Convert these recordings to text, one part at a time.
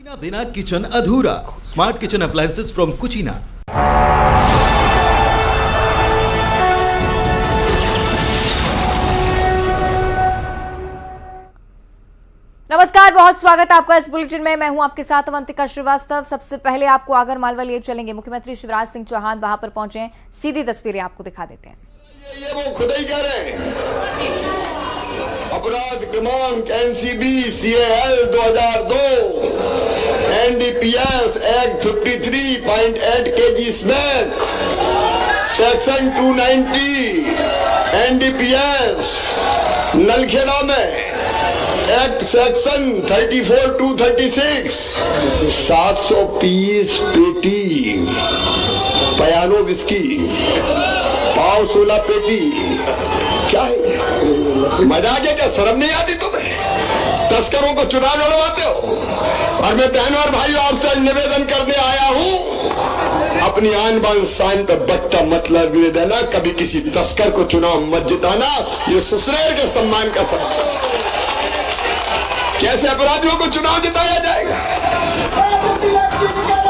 बिना किचन अधूरा। Smart kitchen appliances from Kutchina. नमस्कार, बहुत स्वागत है आपका इस बुलेटिन में। मैं हूं आपके साथ अवंतिका श्रीवास्तव। सबसे पहले आपको आगरमालवा लिए चलेंगे। मुख्यमंत्री शिवराज सिंह चौहान वहां पर पहुंचे हैं। सीधी तस्वीरें आपको दिखा देते हैं। ये वो खुद ही कह रहे हैं। अपराध क्रमांक NCB CAL 2002 NDPS act 53.8 KG smack section 290 NDPS Nalkheda में एक्ट सेक्शन 34 to 36 720 पेटी पयानो विस्की पाव 16 पेटी। क्या है मजा आ गया? क्या शर्म नहीं आती तुम्हें? तस्करों को चुनाव लड़वाते हो। और मैं बहनों और भाइयों आपसे निवेदन करने आया हूं, अपनी आन बान शान पर बट्टा मत लगने देना। कभी किसी तस्कर को चुनाव मत जिताना। ये ससुराल के सम्मान का सवाल। कैसे अपराधियों को चुनाव जिताया जाएगा?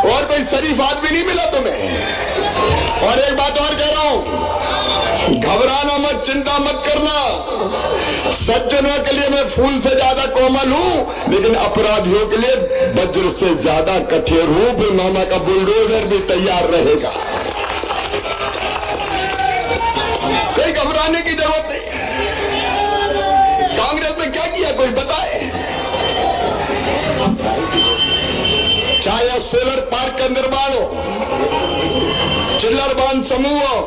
और कोई शरीफ आदमी नहीं मिला तुम्हें। और एक बात और कह रहा हूं, घबराना मत, चिंता मत करना। सज्जनों के लिए मैं फूल से ज्यादा कोमल हूं, लेकिन अपराधियों के लिए वज्र से ज्यादा कठोर हूं। फिर मामा का बुलडोजर भी तैयार रहेगा। कोई घबराने की जरूरत नहीं। कांग्रेस ने क्या किया कोई बताए? चाहे सोलर पार्क का निर्माण हो, चिल्लर बांध समूह हो,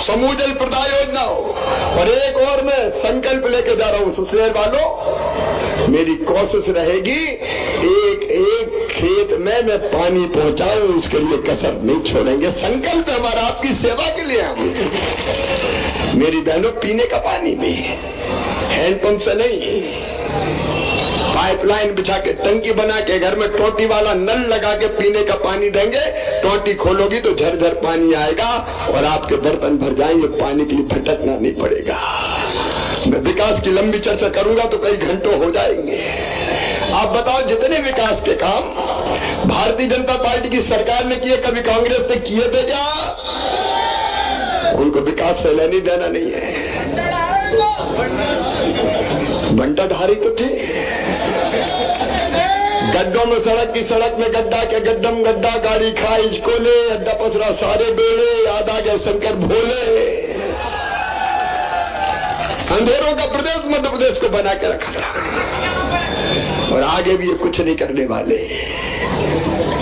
समूह जल प्रदाय योजना हो, और एक और मैं संकल्प लेके जा रहा हूं सुसरेल वालों, मेरी कोशिश रहेगी एक एक खेत में मैं पानी पहुंचाऊं, उसके लिए कसर नहीं छोड़ेंगे। संकल्प है हमारा आपकी सेवा के लिए। हम मेरी बहनों पीने का पानी भी हैंडपंप से नहीं, पाइपलाइन बिछा के टंकी बना के घर में टोटी वाला नल लगा के पीने का पानी देंगे। टोटी खोलोगी तो झरझर पानी आएगा और आपके बर्तन भर जाएंगे। पानी के लिए भटकना नहीं पड़ेगा। मैं विकास की लंबी चर्चा करूंगा तो कई घंटों हो जाएंगे। आप बताओ, जितने विकास के काम भारतीय जनता पार्टी की सरकार ने किए, कभी कांग्रेस ने किए थे क्या? उनको विकास से लेनी देना नहीं है। बंटाधारी तो थे। गड्ढों में सड़क की सड़क में गड्ढा के गड्ढम गड्ढा, गाड़ी खाई इसको ले, अड्डा पसरा सारे बेड़े, याद आ गया शंकर भोले। अंधेरों का प्रदेश मध्य प्रदेश को बना के रखा था, और आगे भी ये कुछ नहीं करने वाले।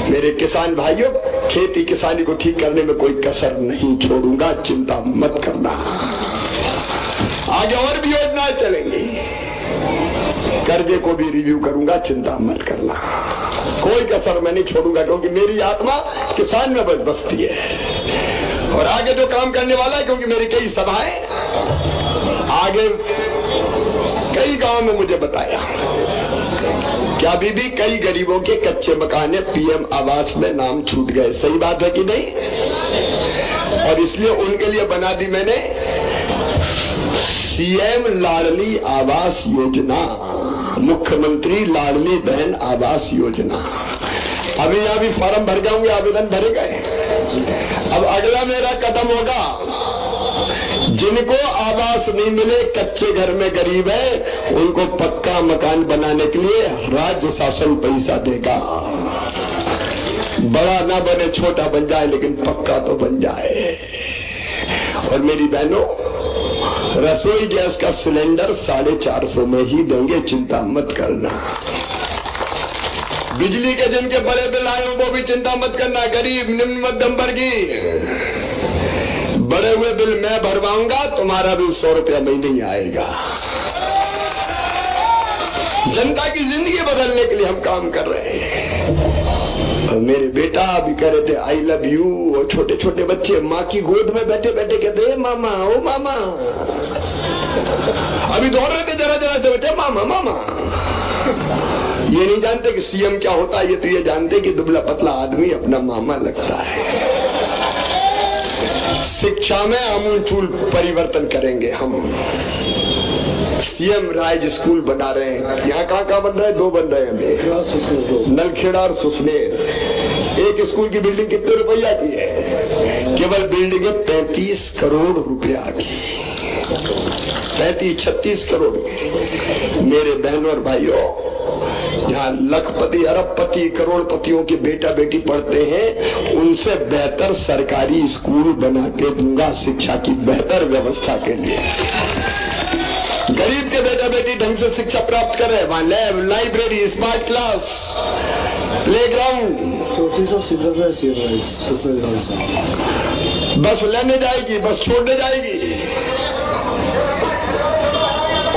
मेरे किसान भाइयों, खेती किसानी को ठीक करने में कोई कसर नहीं छोड़ूंगा, चिंता मत करना। आगे और भी योजनाएं चलेंगी। कर्जे को भी रिव्यू करूंगा, चिंता मत करना। कोई कसर मैं नहीं छोड़ूंगा, क्योंकि मेरी आत्मा किसान में बसती है। और आगे जो काम करने वाला है, क्योंकि मेरी कई सभाएं आगे कई गांव में मुझे बताया कि अभी भी कई गरीबों के कच्चे मकान पीएम आवास में नाम छूट गए। सही बात है कि नहीं? और इसलिए उनके लिए बना दी मैंने सीएम लाडली आवास योजना, मुख्यमंत्री लाडली बहन आवास योजना। अभी यहाँ भी फॉर्म भर गए होंगे, आवेदन भरे गए। अब अगला मेरा कदम होगा, जिनको आवास नहीं मिले, कच्चे घर में गरीब है, उनको पक्का मकान बनाने के लिए राज्य शासन पैसा देगा। बड़ा ना बने, छोटा बन जाए, लेकिन पक्का तो बन जाए। और मेरी बहनों, रसोई गैस का सिलेंडर 450 में ही देंगे, चिंता मत करना। बिजली के जिनके बड़े बिल आए वो भी चिंता मत करना। गरीब निम्न मध्यम वर्गीय बड़े हुए बिल मैं भरवाऊंगा, तुम्हारा बिल 100 रुपया महीने ही आएगा। जनता की जिंदगी बदलने के लिए हम काम कर रहे हैं। और मेरे बेटा अभी कह रहे थे आई लव यू, और छोटे छोटे बच्चे माँ की गोद में बैठे बैठे कहते मामा ओ मामा। अभी दौड़ रहे थे जरा जरा से बच्चे मामा मामा। ये नहीं जानते कि सीएम क्या होता है, ये तो ये जानते कि दुबला पतला आदमी अपना मामा लगता है। शिक्षा में आमूलचूल परिवर्तन करेंगे हम। सीएम राज स्कूल बना रहे हैं। यहाँ कहाँ बन रहा है? 2 बन रहे हैं हमें, नलखेड़ा और सुसनेर। एक स्कूल की बिल्डिंग कितने रुपया की है? केवल बिल्डिंग है 35 करोड़ रुपया की, 35-36 करोड़ की। मेरे बहनों और भाइयों, यहाँ लखपति, अरबपति, करोड़पतियों के बेटा बेटी पढ़ते हैं, उनसे बेहतर सरकारी स्कूल बना के दूंगा शिक्षा की बेहतर व्यवस्था के लिए। गरीब के बेटा बेटी ढंग से शिक्षा प्राप्त करे, वहां lab, library, smart class, playground. बस लेने जाएगी, बस छोड़ने जाएगी।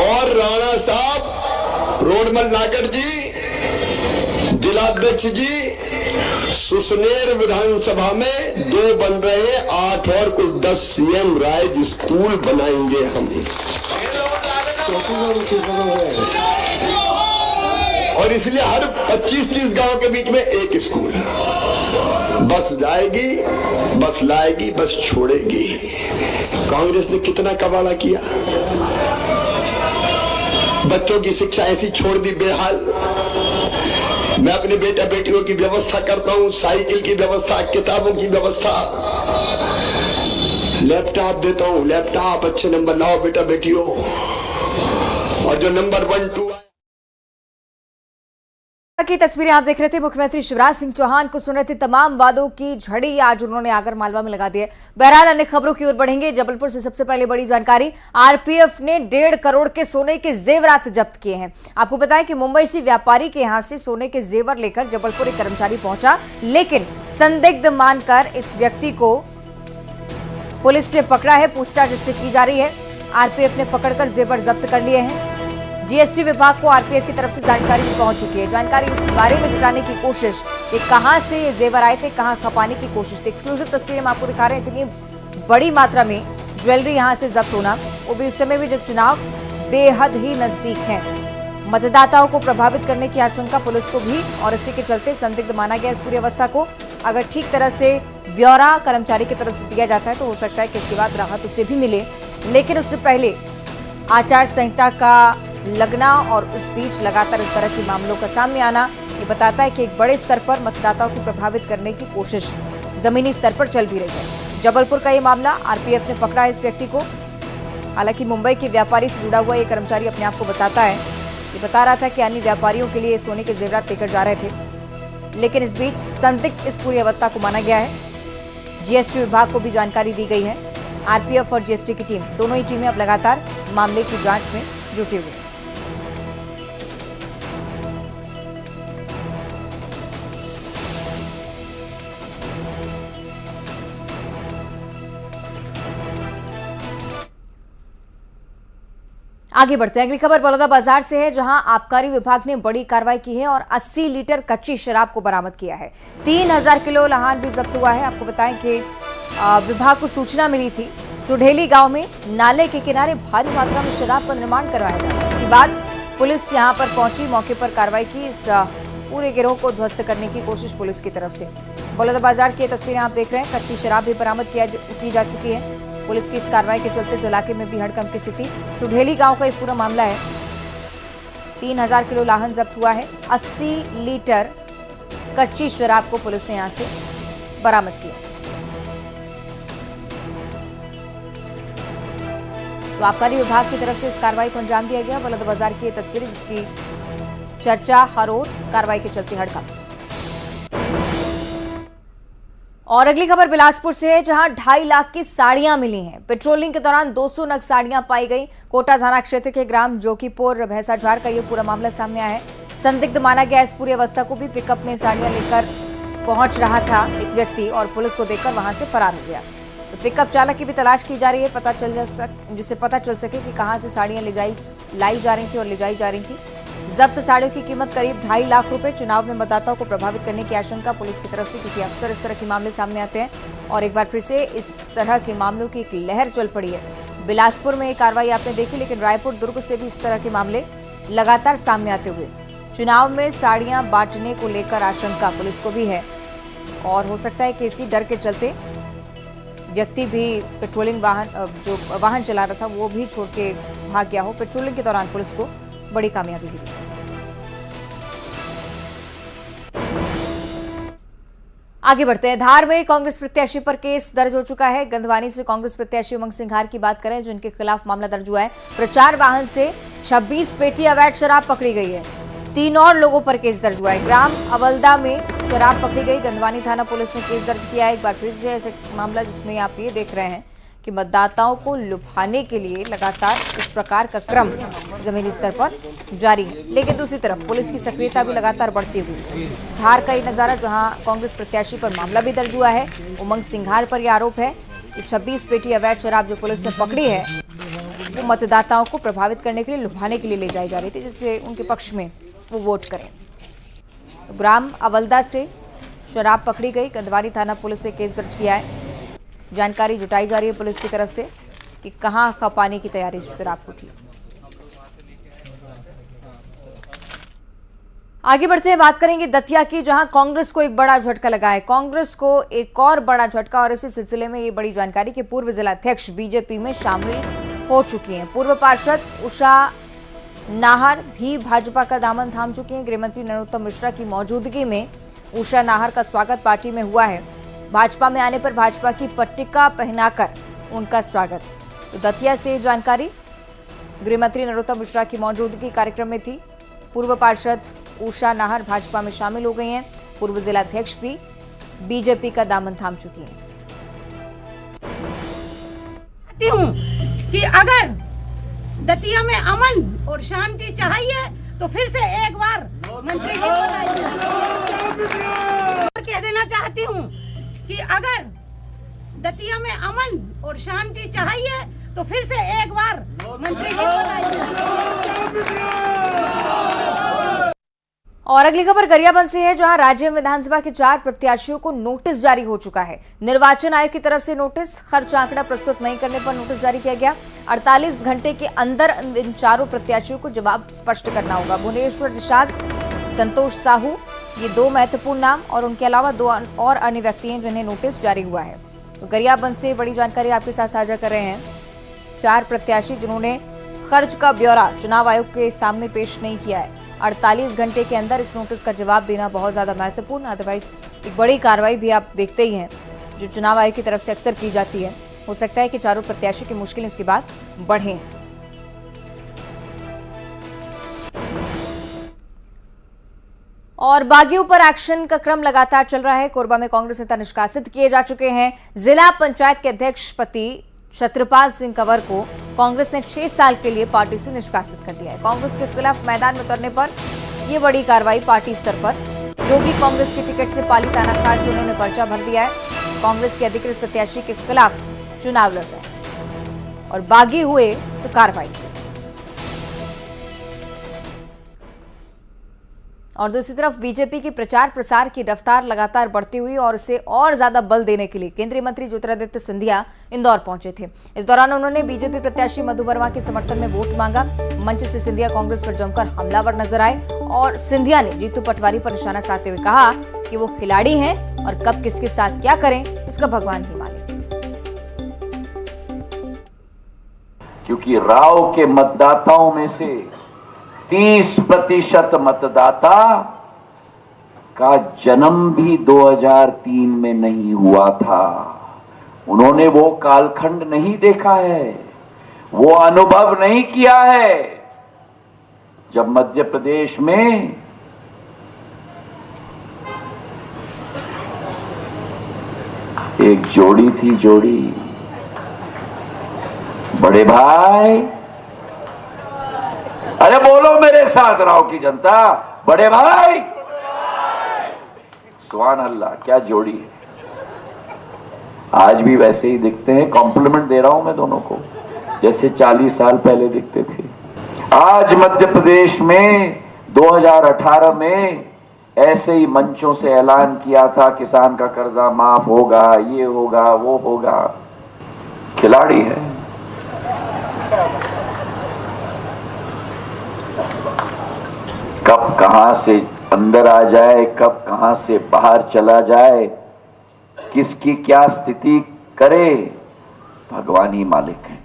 और राणा साहब, रोडमल नागर जी, जिलाध्यक्ष जी, सुसनेर विधानसभा में 2 बन रहे हैं, 8 और कुछ 10 सीएम राज स्कूल बनाएंगे हम। और इसलिए हर 25-30 गांव के बीच में एक स्कूल। बस जाएगी, बस लाएगी, बस छोड़ेगी। कांग्रेस ने कितना कबाड़ा किया, बच्चों की शिक्षा ऐसी छोड़ दी बेहाल। मैं अपने बेटा बेटियों की व्यवस्था करता हूं, साइकिल की व्यवस्था, किताबों की व्यवस्था, लैपटॉप देता हूं, लैपटॉप अच्छे नंबर लाओ बेटा बेटियों। और जो नंबर 1, 2 की तस्वीरें आप देख रहे थे। मुख्यमंत्री शिवराज सिंह चौहान को सुन रहे थे। तमाम वादों की झड़ी आज उन्होंने आगर मालवा में लगा दी है। बहरहाल अन्य खबरों की ओर बढ़ेंगे। जबलपुर से सबसे पहले बड़ी जानकारी, आरपीएफ ने 1.5 करोड़ के सोने के जेवरात जब्त किए हैं। आपको बताएं कि मुंबई से व्यापारी के यहां से सोने के जेवर लेकर जबलपुर एक कर्मचारी पहुंचा, लेकिन संदिग्ध मानकर इस व्यक्ति को पुलिस ने पकड़ा है। पूछताछ इससे की जा रही है। आरपीएफ ने पकड़कर जेवर जब्त कर लिए हैं। जीएसटी विभाग को आरपीएफ की तरफ से जानकारी भी पहुंच चुकी है। जानकारी इस बारे में जुटाने की कोशिश कि कहां से ये जेवर आए थे, कहां खपाने की कोशिश थी। एक्सक्लूसिव तस्वीरें हम आपको दिखा रहे हैं। इतनी बड़ी मात्रा में ज्वेलरी यहां से जब्त होना, वो भी उस समय भी जब चुनाव बेहद ही नजदीक है। मतदाताओं को प्रभावित करने की आशंका पुलिस को भी, और इसी के चलते संदिग्ध माना गया इस पूरी अवस्था को। अगर ठीक तरह से ब्यौरा कर्मचारी की तरफ से दिया जाता है तो हो सकता है कि इसके बाद राहत उसे भी मिले, लेकिन उससे पहले आचार संहिता का लगना और उस बीच लगातार इस तरह के मामलों का सामने आना ये बताता है कि एक बड़े स्तर पर मतदाताओं को प्रभावित करने की कोशिश जमीनी स्तर पर चल भी रही है। जबलपुर का ये मामला, आरपीएफ ने पकड़ा है इस व्यक्ति को। हालांकि मुंबई के व्यापारी से जुड़ा हुआ ये कर्मचारी अपने आप को बताता है, ये बता रहा था कि अन्य व्यापारियों के लिए सोने के जेवरात लेकर जा रहे थे, लेकिन इस बीच संदिग्ध इस पूरी अवस्था को माना गया है। जीएसटी विभाग को भी जानकारी दी गई है। आरपीएफ और जीएसटी की टीम, दोनों ही टीमें अब लगातार मामले की जांच में जुटी हुई हैं। आगे बढ़ते हैं। अगली खबर बलौदाबाजार से है, जहां आबकारी विभाग ने बड़ी कार्रवाई की है और 80 लीटर कच्ची शराब को बरामद किया है। 3000 किलो लाहन भी जब्त हुआ है। आपको बताएं कि विभाग को सूचना मिली थी सुढेली गांव में नाले के किनारे भारी मात्रा में शराब का निर्माण करवाया जा रहा है। इसके बाद पुलिस यहां पर पहुंची, मौके पर कार्रवाई की। इस पूरे गिरोह को ध्वस्त करने की कोशिश पुलिस की तरफ से। बलौदाबाजार की तस्वीरें आप देख रहे हैं। कच्ची शराब भी बरामद की जा चुकी है। पुलिस की इस कार्रवाई के चलते इस इलाके में भी हड़कंप की स्थिति। सुढेली गांव का ये पूरा मामला है। 3000 किलो लाहन जब्त हुआ है। 80 लीटर कच्ची शराब को पुलिस ने यहां से बरामद किया। तो आबकारी विभाग की तरफ से इस कार्रवाई को अंजाम दिया गया। बलौदाबाजार की ये तस्वीरें, जिसकी चर्चा हर ओर, कार्रवाई के चलते हड़कंप। और अगली खबर बिलासपुर से है, जहां 2.5 लाख की साड़ियां मिली हैं। पेट्रोलिंग के दौरान 200 नग साड़ियां पाई गई। कोटा थाना क्षेत्र के ग्राम जोकीपुर भैंसाझार का यह पूरा मामला सामने आया है। संदिग्ध माना गया इस पूरी अवस्था को भी। पिकअप में साड़ियां लेकर पहुंच रहा था एक व्यक्ति और पुलिस को देखकर वहां से फरार हो गया। तो पिकअप चालक की भी तलाश की जा रही है, जिससे पता चल सके कि कहां से साड़ियां लाई जा रही थी और ले जाई जा रही थी। जब्त साड़ियों की कीमत करीब 2.5 लाख रुपए। चुनाव में मतदाताओं को प्रभावित करने की आशंका पुलिस की तरफ से, क्योंकि अक्सर इस तरह के मामले सामने आते हैं और एक बार फिर से इस तरह के मामलों की एक लहर चल पड़ी है। बिलासपुर में ये कार्रवाई आपने देखी, लेकिन रायपुर, दुर्ग से भी इस तरह के मामले लगातार सामने आते हुए चुनाव में साड़ियां बांटने को लेकर आशंका पुलिस को भी है और हो सकता है कि इसी डर के चलते व्यक्ति भी पेट्रोलिंग जो वाहन चला रहा था वो भी छोड़ के भाग गया हो। पेट्रोलिंग के दौरान पुलिस को बड़ी कामयाबी मिली। आगे बढ़ते हैं। धार में कांग्रेस प्रत्याशी पर केस दर्ज हो चुका है। गंधवानी से कांग्रेस प्रत्याशी उमंग सिंघार की बात करें, जिनके खिलाफ मामला दर्ज हुआ है। प्रचार वाहन से 26 पेटी अवैध शराब पकड़ी गई है। 3 और लोगों पर केस दर्ज हुआ है। ग्राम अवल्दा में शराब पकड़ी गई। गंधवानी थाना पुलिस ने केस दर्ज किया है। एक बार फिर से ऐसे मामला जिसमें आप ये देख रहे हैं कि मतदाताओं को लुभाने के लिए लगातार इस प्रकार का क्रम जमीनी स्तर पर जारी है, लेकिन दूसरी तरफ पुलिस की सक्रियता भी लगातार बढ़ती हुई। धार का ये नजारा, जहां कांग्रेस प्रत्याशी पर मामला भी दर्ज हुआ है। उमंग सिंघार पर यह आरोप है कि 26 पेटी अवैध शराब जो पुलिस ने पकड़ी है वो मतदाताओं को प्रभावित करने के लिए, लुभाने के लिए ले जाई जा रही थी, जिससे उनके पक्ष में वो वोट करें। तो ग्राम अवल्दा से शराब पकड़ी गई। गंधवानी थाना पुलिस ने केस दर्ज किया है। जानकारी जुटाई जा रही है पुलिस की तरफ से कि कहां खपाने की तैयारी शराब को थी। आगे बढ़ते हैं, बात करेंगे दतिया की, जहां कांग्रेस को एक बड़ा झटका लगा है। कांग्रेस को एक और बड़ा झटका, और इसी सिलसिले में ये बड़ी जानकारी कि पूर्व जिलाध्यक्ष बीजेपी में शामिल हो चुकी हैं। पूर्व पार्षद उषा नाहर भी भाजपा का दामन थाम चुकी हैं। गृहमंत्री नरोत्तम मिश्रा की मौजूदगी में उषा नाहर का स्वागत पार्टी में हुआ है। भाजपा में आने पर भाजपा की पट्टिका पहनाकर उनका स्वागत। तो दतिया से जानकारी, गृहमंत्री नरोत्तम मिश्रा की मौजूदगी कार्यक्रम में थी। पूर्व पार्षद उषा नाहर भाजपा में शामिल हो गई हैं। पूर्व जिलाध्यक्ष भी बीजेपी का दामन थाम चुकी हैं। हूं कि अगर दतिया में अमन और शांति चाहिए तो फिर से एक बार मंत्री जी को कह देना चाहती हूं कि अगर दतिया में अमन और शांति चाहिए तो फिर से एक बार मंत्री जी और अगली खबर गरियाबंद से है, जहां राज्य विधानसभा के 4 प्रत्याशियों को नोटिस जारी हो चुका है। निर्वाचन आयोग की तरफ से नोटिस, खर्च आंकड़ा प्रस्तुत नहीं करने पर नोटिस जारी किया गया। 48 घंटे के अंदर इन चारों प्रत्याशियों को जवाब स्पष्ट करना होगा। भुवनेश्वर निषाद, संतोष साहू, ये 2 महत्वपूर्ण नाम, और उनके अलावा 2 और अन्य व्यक्ति हैं जिन्हें नोटिस जारी हुआ है। तो गरियाबंद से बड़ी जानकारी आपके साथ साझा कर रहे हैं। 4 प्रत्याशी जिन्होंने खर्च का ब्यौरा चुनाव आयोग के सामने पेश नहीं किया है। 48 घंटे के अंदर इस नोटिस का जवाब देना बहुत ज्यादा महत्वपूर्ण, अदरवाइज एक बड़ी कार्रवाई भी आप देखते ही हैं जो चुनाव आयोग की तरफ से अक्सर की जाती है। हो सकता है कि चारों प्रत्याशी की मुश्किल इसके बाद बढ़े। और बागियों पर एक्शन का क्रम लगातार चल रहा है। कोरबा में कांग्रेस नेता निष्कासित किए जा चुके हैं। जिला पंचायत के अध्यक्ष पति छत्रपाल सिंह कंवर को कांग्रेस ने 6 साल के लिए पार्टी से निष्कासित कर दिया है। कांग्रेस के खिलाफ मैदान में उतरने पर यह बड़ी कार्रवाई पार्टी स्तर पर, जोगी कांग्रेस की टिकट से पाली तानाखार से उन्होंने पर्चा भर दिया है। कांग्रेस के अधिकृत प्रत्याशी के खिलाफ चुनाव लड़ रहे हैं और बागी हुए तो कार्रवाई। और दूसरी तरफ बीजेपी की प्रचार प्रसार की रफ्तार लगातार बढ़ती हुई और इसे और ज्यादा बल देने के लिए केंद्रीय मंत्री ज्योतिरादित्य सिंधिया इंदौर पहुंचे थे। इस दौरान उन्होंने बीजेपी प्रत्याशी मधु वर्मा के समर्थन में वोट मांगा। मंच से सिंधिया कांग्रेस पर जमकर हमलावर नजर आए और सिंधिया ने जीतू पटवारी पर निशाना साधते हुए कहा कि वो खिलाड़ी हैं और कब किसके साथ क्या करें इसका भगवान ही माने। क्योंकि राव के मतदाताओं में से 30% मतदाता का जन्म भी 2003 में नहीं हुआ था। उन्होंने वो कालखंड नहीं देखा है, वो अनुभव नहीं किया है जब मध्य प्रदेश में एक जोड़ी थी, जोड़ी बड़े भाई, अरे बोलो मेरे साथ राव की जनता, बड़े भाई, सुभान अल्लाह, क्या जोड़ी है। आज भी वैसे ही दिखते हैं। कॉम्प्लीमेंट दे रहा हूं मैं दोनों को, जैसे 40 साल पहले दिखते थे। आज मध्य प्रदेश में 2018 में ऐसे ही मंचों से ऐलान किया था किसान का कर्जा माफ होगा, ये होगा, वो होगा। खिलाड़ी है। कब कहां से अंदर आ जाए, कब कहां से बाहर चला जाए, किसकी क्या स्थिति करे भगवान ही मालिक है।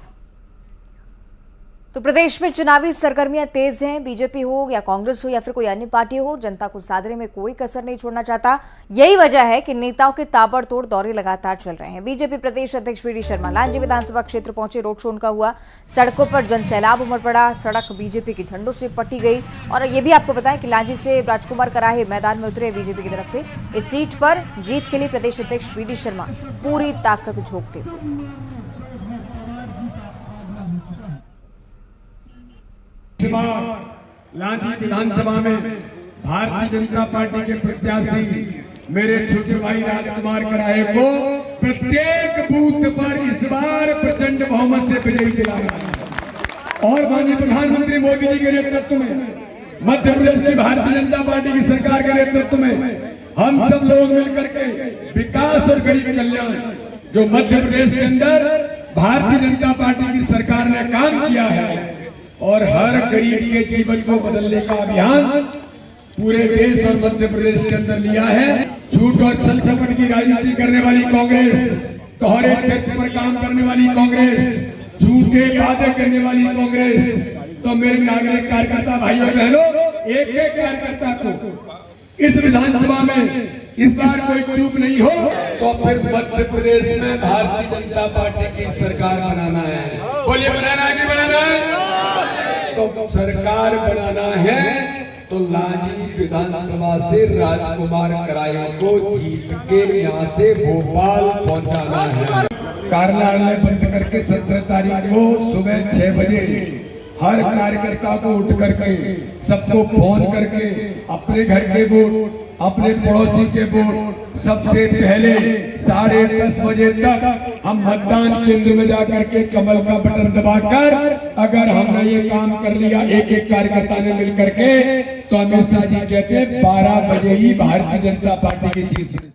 तो प्रदेश में चुनावी सरगर्मियां तेज हैं। बीजेपी हो या कांग्रेस हो या फिर कोई अन्य पार्टी हो, जनता को साधने में कोई कसर नहीं छोड़ना चाहता। यही वजह है कि नेताओं के ताबड़तोड़ दौरे लगातार चल रहे हैं। बीजेपी प्रदेश अध्यक्ष वी डी शर्मा लांजी विधानसभा क्षेत्र पहुंचे, रोड शो उनका हुआ। सड़कों पर जनसैलाब उमड़ पड़ा, सड़क बीजेपी के झंडों से पट्टी गई। और ये भी आपको बताएं कि लांजी से राजकुमार कराहे मैदान में उतरे बीजेपी की तरफ से। इस सीट पर जीत के लिए प्रदेश अध्यक्ष वी डी शर्मा पूरी ताकत झोंकते। लांजी विधानसभा में भारतीय जनता पार्टी के प्रत्याशी मेरे छोटे भाई राजकुमार कराहे को प्रत्येक बूथ पर इस बार प्रचंड बहुमत से विजयी दिलाया। और माननीय प्रधानमंत्री मोदी जी के नेतृत्व में, मध्य प्रदेश की भारतीय जनता पार्टी की सरकार के नेतृत्व में हम सब लोग मिलकर के विकास और गरीब कल्याण जो मध्य प्रदेश के अंदर भारतीय जनता पार्टी की सरकार ने काम किया है और हर गरीब के जीवन को बदलने का अभियान पूरे देश और मध्य प्रदेश के अंदर लिया है। झूठ और छल कपट की राजनीति करने वाली कांग्रेस, कोहरे चरित्र पर काम करने वाली कांग्रेस, झूठे वादे करने वाली कांग्रेस, तो मेरे नागरिक कार्यकर्ता भाइयों बहनों, एक एक कार्यकर्ता को इस विधानसभा में इस बार कोई चूक नहीं हो तो फिर मध्य प्रदेश में भारतीय जनता पार्टी की सरकार बनाना है। बोलिए, बनाना है कि बनाना है? तो सरकार बनाना है तो लांजी विधानसभा से राजकुमार कराहे को जीत के यहाँ से भोपाल पहुंचाना है। कार्यालय बंद करके 17 तारीख को सुबह 6 बजे हर कार्यकर्ता को उठ करके सबको फोन करके अपने घर के वोट, अपने पड़ोसी के वोट सबसे पहले 10:30 बजे तक हम मतदान केंद्र में जाकर के कमल का बटन दबाकर अगर हमने ये काम कर लिया एक एक कार्यकर्ता ने मिलकर के, तो हमेशा जी कहते हैं 12 बजे ही भारतीय जनता पार्टी की जीत।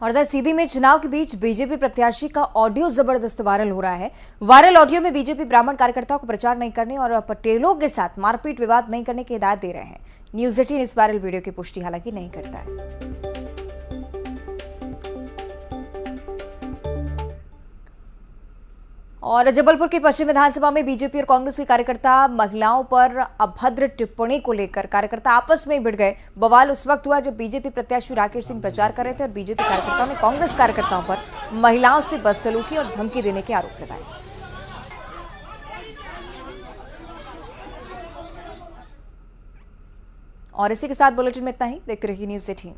और इधर सीधी में चुनाव के बीच बीजेपी प्रत्याशी का ऑडियो जबरदस्त वायरल हो रहा है। वायरल ऑडियो में बीजेपी ब्राह्मण कार्यकर्ताओं को प्रचार नहीं करने और पटेलों के साथ मारपीट विवाद नहीं करने की हिदायत दे रहे हैं। न्यूज़ 18 इस वायरल वीडियो की पुष्टि हालांकि नहीं करता है। और जबलपुर की पश्चिम विधानसभा में बीजेपी और कांग्रेस के कार्यकर्ता महिलाओं पर अभद्र टिप्पणी को लेकर कार्यकर्ता आपस में भिड़ गए। बवाल उस वक्त हुआ जब बीजेपी प्रत्याशी राकेश सिंह प्रचार कर रहे थे और बीजेपी कार्यकर्ताओं ने कांग्रेस कार्यकर्ताओं पर महिलाओं से बदसलूकी और धमकी देने के आरोप लगाए। और इसी के साथ बुलेटिन में इतना ही। देखते रहिए न्यूज़ 18।